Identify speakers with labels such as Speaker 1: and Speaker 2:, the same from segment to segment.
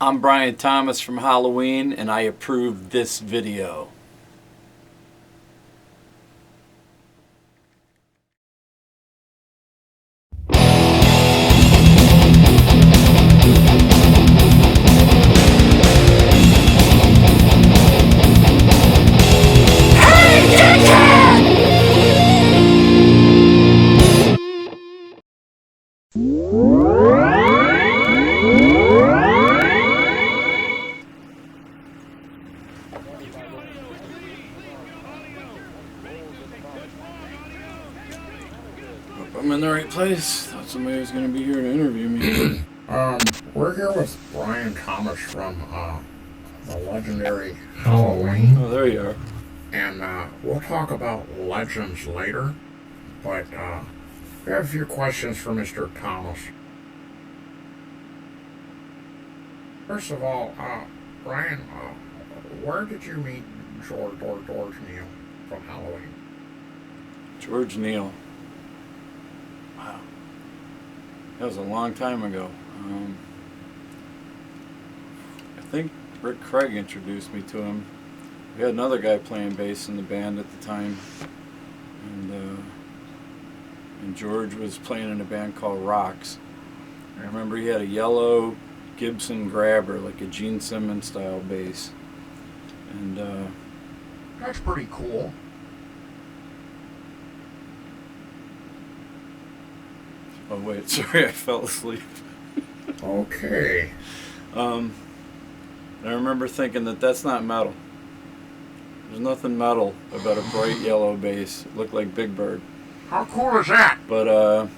Speaker 1: I'm Brian Thomas from Halloween, and I approve this video. Hey, dickhead! Hope I'm in the right place. Thought somebody was going to be here to interview me.
Speaker 2: We're here with Brian Thomas from the legendary Halloween.
Speaker 1: Oh, there you are.
Speaker 2: And we'll talk about legends later, but we have a few questions for Mr. Thomas. First of all, Brian, where did you meet George Neal from Halloween?
Speaker 1: George Neal. Wow. That was a long time ago. I think Rick Craig introduced me to him. We had another guy playing bass in the band at the time, and George was playing in a band called Rocks. I remember he had a yellow Gibson Grabber, like a Gene Simmons style bass, and
Speaker 2: That's pretty cool.
Speaker 1: oh wait, sorry, I fell asleep.
Speaker 2: Okay.
Speaker 1: I remember thinking that that's not metal. There's nothing metal about a bright yellow bass. It looked like Big Bird.
Speaker 2: How cool is that?
Speaker 1: But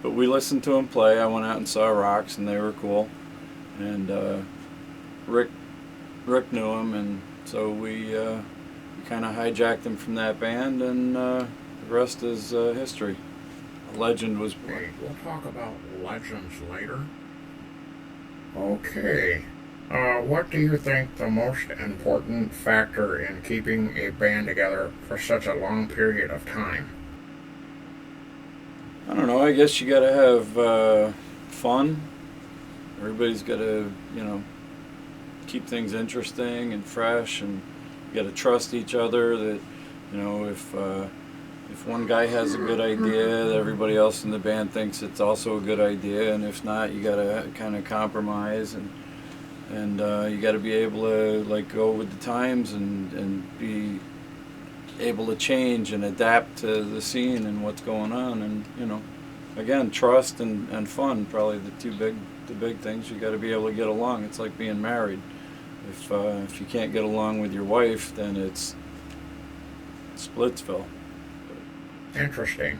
Speaker 1: we listened to him play. I went out and saw Rocks, and they were cool. And Rick knew him, and so we kind of hijacked him from that band, and the rest is history. A legend was born.
Speaker 2: Okay, we'll talk about legends later. Okay. What do you think the most important factor in keeping a band together for such a long period of time?
Speaker 1: I don't know. I guess you got to have fun. Everybody's got to, keep things interesting and fresh, and you got to trust each other. That, if one guy has a good idea, everybody else in the band thinks it's also a good idea, and if not, you got to kind of compromise, and you got to be able to go with the times and be able to change and adapt to the scene and what's going on, and again, trust and fun, probably the big things. You got to be able to get along. It's like being married. If you can't get along with your wife, then it's Splitsville.
Speaker 2: Interesting.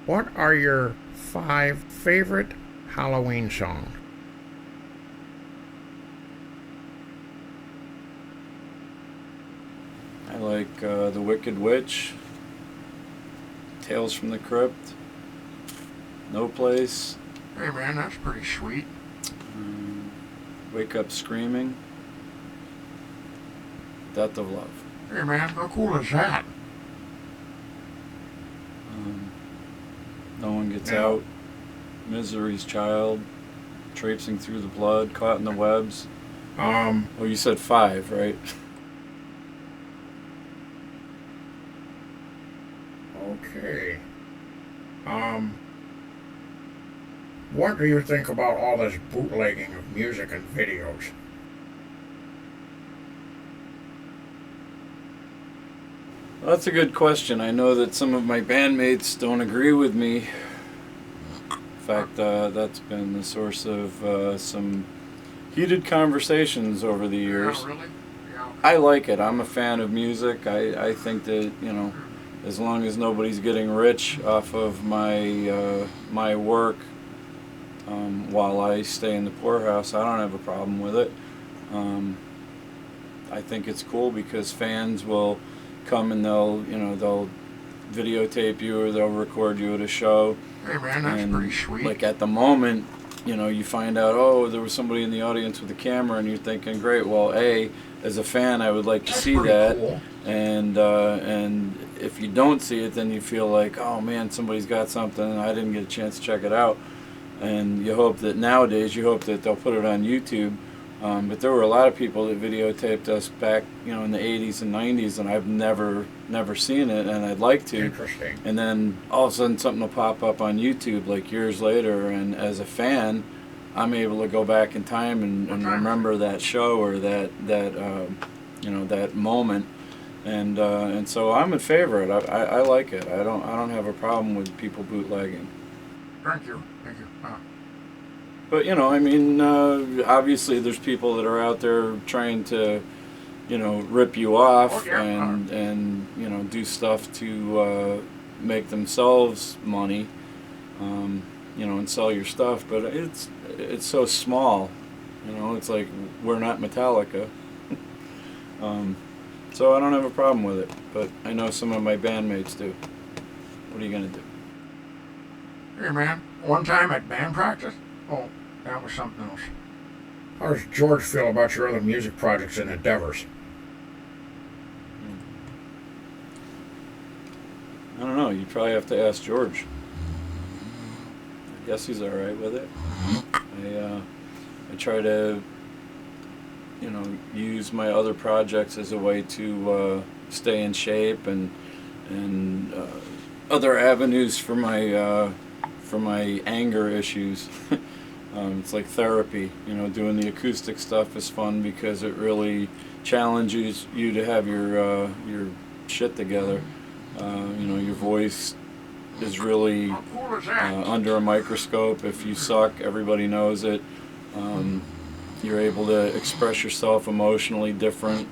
Speaker 2: What are your 5 favorite Halloween songs?
Speaker 1: I like The Wicked Witch, Tales from the Crypt, No Place,
Speaker 2: Hey man, that's pretty sweet.
Speaker 1: Wake Up Screaming, Death of Love.
Speaker 2: Hey man, how cool is that?
Speaker 1: No One Gets Out, Misery's Child, Traipsing Through the Blood, Caught in the Webs. Oh, you said 5, right?
Speaker 2: Okay. What do you think about all this bootlegging of music and videos?
Speaker 1: Well, that's a good question. I know that some of my bandmates don't agree with me. In fact, that's been the source of some heated conversations over the years.
Speaker 2: Yeah, really? Yeah.
Speaker 1: I like it. I'm a fan of music. I think that, as long as nobody's getting rich off of my work while I stay in the poorhouse, I don't have a problem with it. I think it's cool because fans will come and they'll videotape you or they'll record you at a show.
Speaker 2: Hey man, that's pretty sweet.
Speaker 1: Like at the moment, you find out, oh, there was somebody in the audience with a camera, and you're thinking, great, well, as a fan, I would like to see that.
Speaker 2: Cool.
Speaker 1: And if you don't see it, then you feel like, oh man, somebody's got something, and I didn't get a chance to check it out. and you hope that nowadays you hope that they'll put it on YouTube. But there were a lot of people that videotaped us back, in the 80s and 90s, and I've never seen it, and I'd like to.
Speaker 2: Interesting.
Speaker 1: And then all of a sudden something will pop up on YouTube like years later, and as a fan, I'm able to go back in time and remember that show or that moment, and so I'm in favor of it. I like it. I don't have a problem with people bootlegging.
Speaker 2: Thank you.
Speaker 1: But obviously there's people that are out there trying to, rip you off and do stuff to make themselves money, and sell your stuff. But it's so small, it's like we're not Metallica. So I don't have a problem with it. But I know some of my bandmates do. What are you gonna do?
Speaker 2: Hey man, one time at band practice. Oh. That was something else. How does George feel about your other music projects and endeavors?
Speaker 1: I don't know. You probably have to ask George. I guess he's all right with it. I try to, use my other projects as a way to stay in shape and other avenues for my anger issues. It's like therapy, doing the acoustic stuff is fun because it really challenges you to have your shit together. Your voice is really under a microscope. If you suck, everybody knows it. You're able to express yourself emotionally different.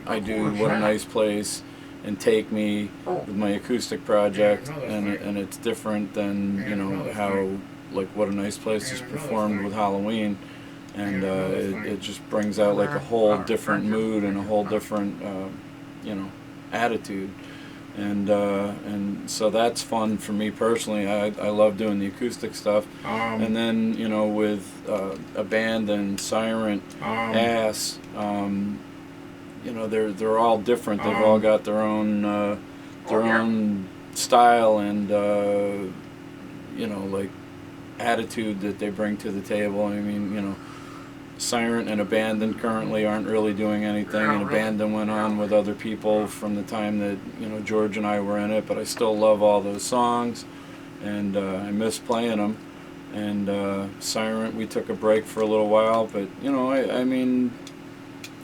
Speaker 1: I do What a Nice Place and Take Me with my acoustic project, and it's different than how like What a Nice Place is performed with Halloween, and it just brings out like a whole different mood and a whole different attitude, and so that's fun for me personally. I love doing the acoustic stuff, and then with a band and Siren, Ass, they're all different. They've all got their own style and like attitude that they bring to the table. I mean, Siren and Abandon currently aren't really doing anything, and Abandon went on with other people from the time that George and I were in it, but I still love all those songs, and I miss playing them. And Siren, we took a break for a little while, but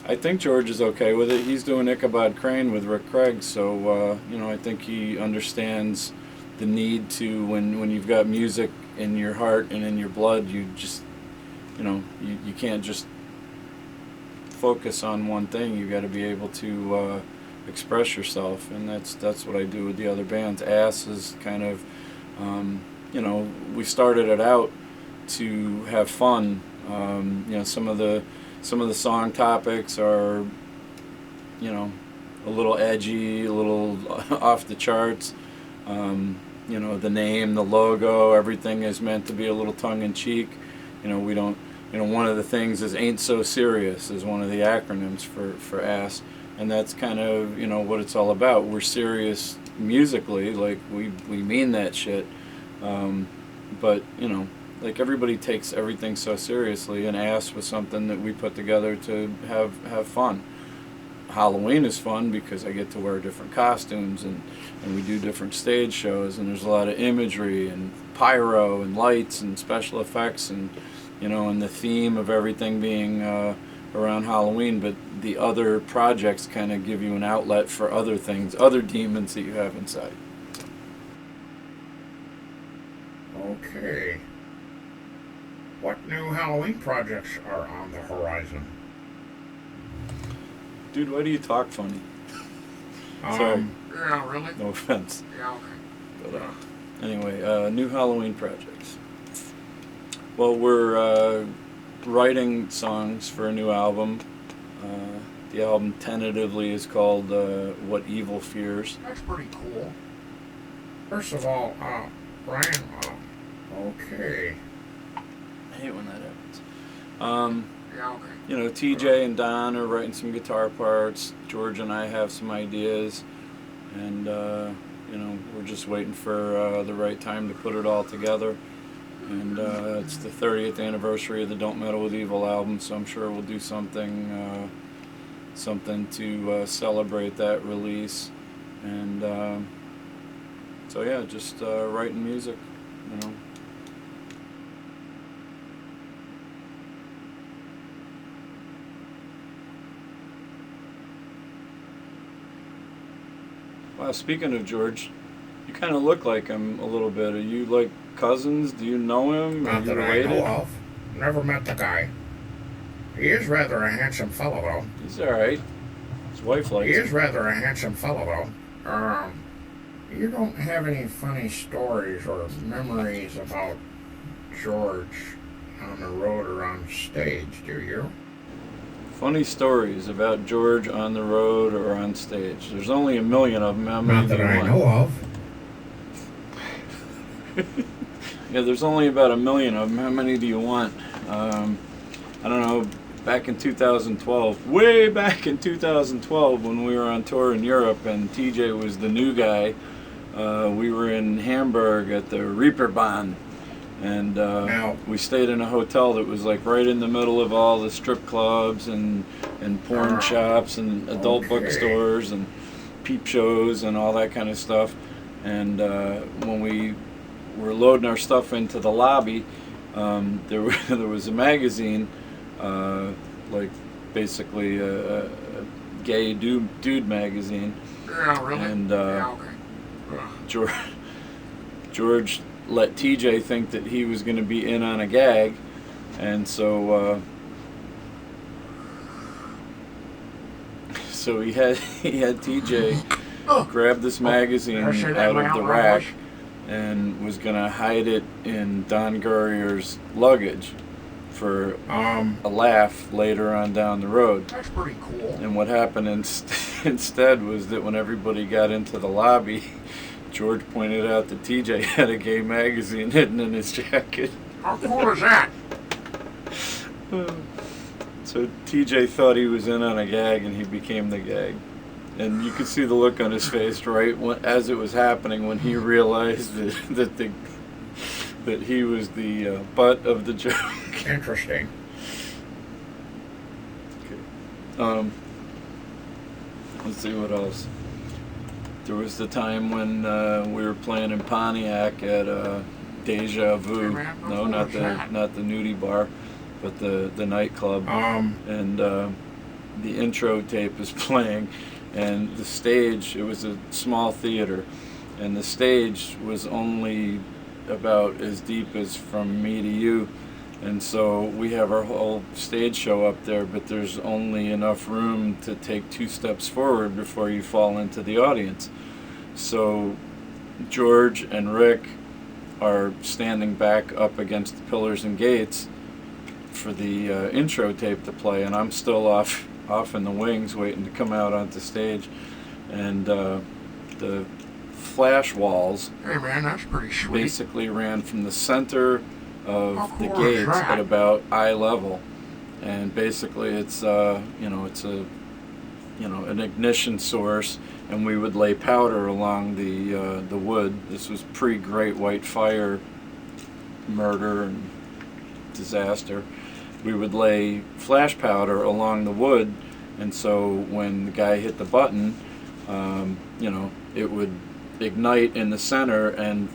Speaker 1: I think George is okay with it. He's doing Ichabod Crane with Rick Craig, so I think he understands the need to, when you've got music in your heart and in your blood, you just you can't just focus on one thing. You got to be able to express yourself, and that's what I do with the other bands. Ass is kind of we started it out to have fun. Some of the song topics are a little edgy, a little off the charts. The name, the logo, everything is meant to be a little tongue-in-cheek. We don't, one of the things is Ain't So Serious is one of the acronyms for Ass, and that's kind of, what it's all about. We're serious musically, like we mean that shit, but, like everybody takes everything so seriously, and Ass was something that we put together to have fun. Halloween is fun because I get to wear different costumes, and we do different stage shows, and there's a lot of imagery and pyro and lights and special effects, and and the theme of everything being around Halloween. But the other projects kind of give you an outlet for other things, other demons that you have inside.
Speaker 2: Okay. What new Halloween projects are on the horizon?
Speaker 1: Dude, why do you talk funny? Sorry.
Speaker 2: Yeah, really?
Speaker 1: No offense.
Speaker 2: Yeah, okay.
Speaker 1: But, anyway, new Halloween projects. Well, we're writing songs for a new album. The album tentatively is called What Evil Fears.
Speaker 2: That's pretty cool. First of all, Brian, okay.
Speaker 1: I hate when that happens.
Speaker 2: Yeah, okay.
Speaker 1: TJ and Don are writing some guitar parts. George and I have some ideas, and we're just waiting for the right time to put it all together. And it's the 30th anniversary of the Don't Meddle with Evil album, so I'm sure we'll do something to celebrate that release. And so yeah, just writing music, you know. Wow, speaking of George, you kind of look like him a little bit. Are you like cousins? Do you know him? Are
Speaker 2: Not
Speaker 1: you
Speaker 2: that
Speaker 1: related?
Speaker 2: I know of. Never met the guy. He is rather a handsome fellow, though.
Speaker 1: He's alright. His wife likes
Speaker 2: He
Speaker 1: him.
Speaker 2: is rather a handsome fellow, though. You don't have any funny stories or memories about George on the road or on stage, do you?
Speaker 1: Funny stories about George on the road or on stage. There's only a million of them. How many
Speaker 2: Not
Speaker 1: do
Speaker 2: that
Speaker 1: you
Speaker 2: I
Speaker 1: want?
Speaker 2: know of.
Speaker 1: Yeah, there's only about a million of them. How many do you want? I don't know. Back in 2012, way back in 2012, when we were on tour in Europe and TJ was the new guy, we were in Hamburg at the Reeperbahn, and we stayed in a hotel that was like right in the middle of all the strip clubs and porn shops and adult bookstores and peep shows and all that kind of stuff. And when we were loading our stuff into the lobby, there was a magazine, like basically a gay dude magazine.
Speaker 2: Yeah, really?
Speaker 1: And
Speaker 2: yeah, okay.
Speaker 1: George let TJ think that he was going to be in on a gag, and so he had TJ grab this magazine out of the rack and was going to hide it in Don Gurrier's luggage for a laugh later on down the road.
Speaker 2: That's pretty cool.
Speaker 1: And what happened instead was that when everybody got into the lobby, George pointed out that TJ had a gay magazine hidden in his jacket.
Speaker 2: How cool is that?
Speaker 1: So TJ thought he was in on a gag, and he became the gag. And you could see the look on his face, right, as it was happening, when he realized that he was the butt of the joke.
Speaker 2: Interesting.
Speaker 1: Okay. Let's see what else. There was the time when we were playing in Pontiac at Deja Vu. No, not the nudie bar, but the nightclub. And the intro tape is playing, and the stage, it was a small theater, and the stage was only about as deep as from me to you. And so we have our whole stage show up there, but there's only enough room to take 2 steps forward before you fall into the audience. So George and Rick are standing back up against the pillars and gates for the intro tape to play, and I'm still off in the wings waiting to come out onto stage. And the flash walls,
Speaker 2: hey man, that's pretty sweet,
Speaker 1: basically ran from the center of the gates at about eye level, and basically it's an ignition source, and we would lay powder along the wood. This was pre-Great White Fire murder and disaster. We would lay flash powder along the wood, and so when the guy hit the button, it would ignite in the center, and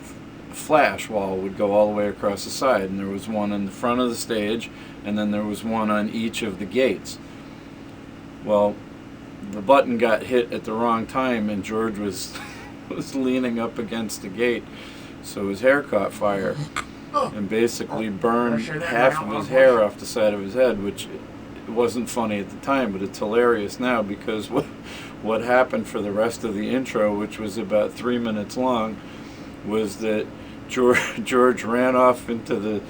Speaker 1: a flash wall would go all the way across the side. And there was one in the front of the stage, and then there was one on each of the gates. Well, the button got hit at the wrong time, and George was leaning up against the gate, so his hair caught fire and basically burned half of his hair off the side of his head, which it wasn't funny at the time, but it's hilarious now, because what happened for the rest of the intro, which was about 3 minutes long, was that George ran off into the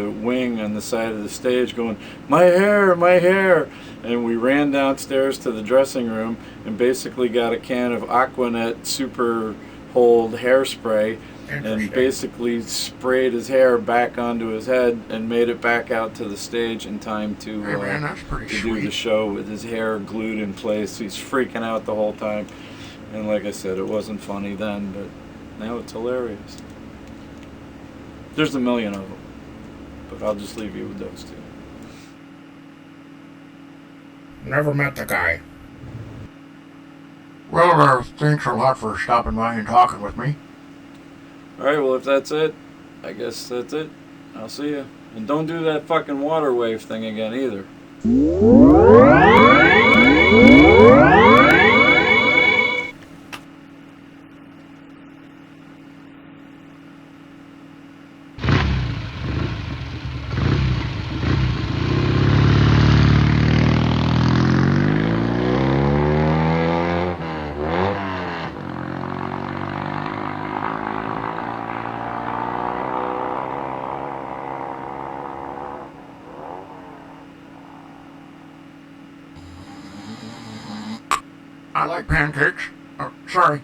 Speaker 1: wing on the side of the stage going, my hair, and we ran downstairs to the dressing room and basically got a can of Aquanet Super Hold hairspray and basically sprayed his hair back onto his head and made it back out to the stage in time to do the show with his hair glued in place. He's freaking out the whole time, and like I said, it wasn't funny then, but now it's hilarious. There's a million of them, but I'll just leave you with those two.
Speaker 2: Never met the guy. Well, thanks a lot for stopping by and talking with me.
Speaker 1: Alright, well, if that's it, I guess that's it. I'll see you. And don't do that fucking water wave thing again either.
Speaker 2: I like pancakes. Oh, sorry.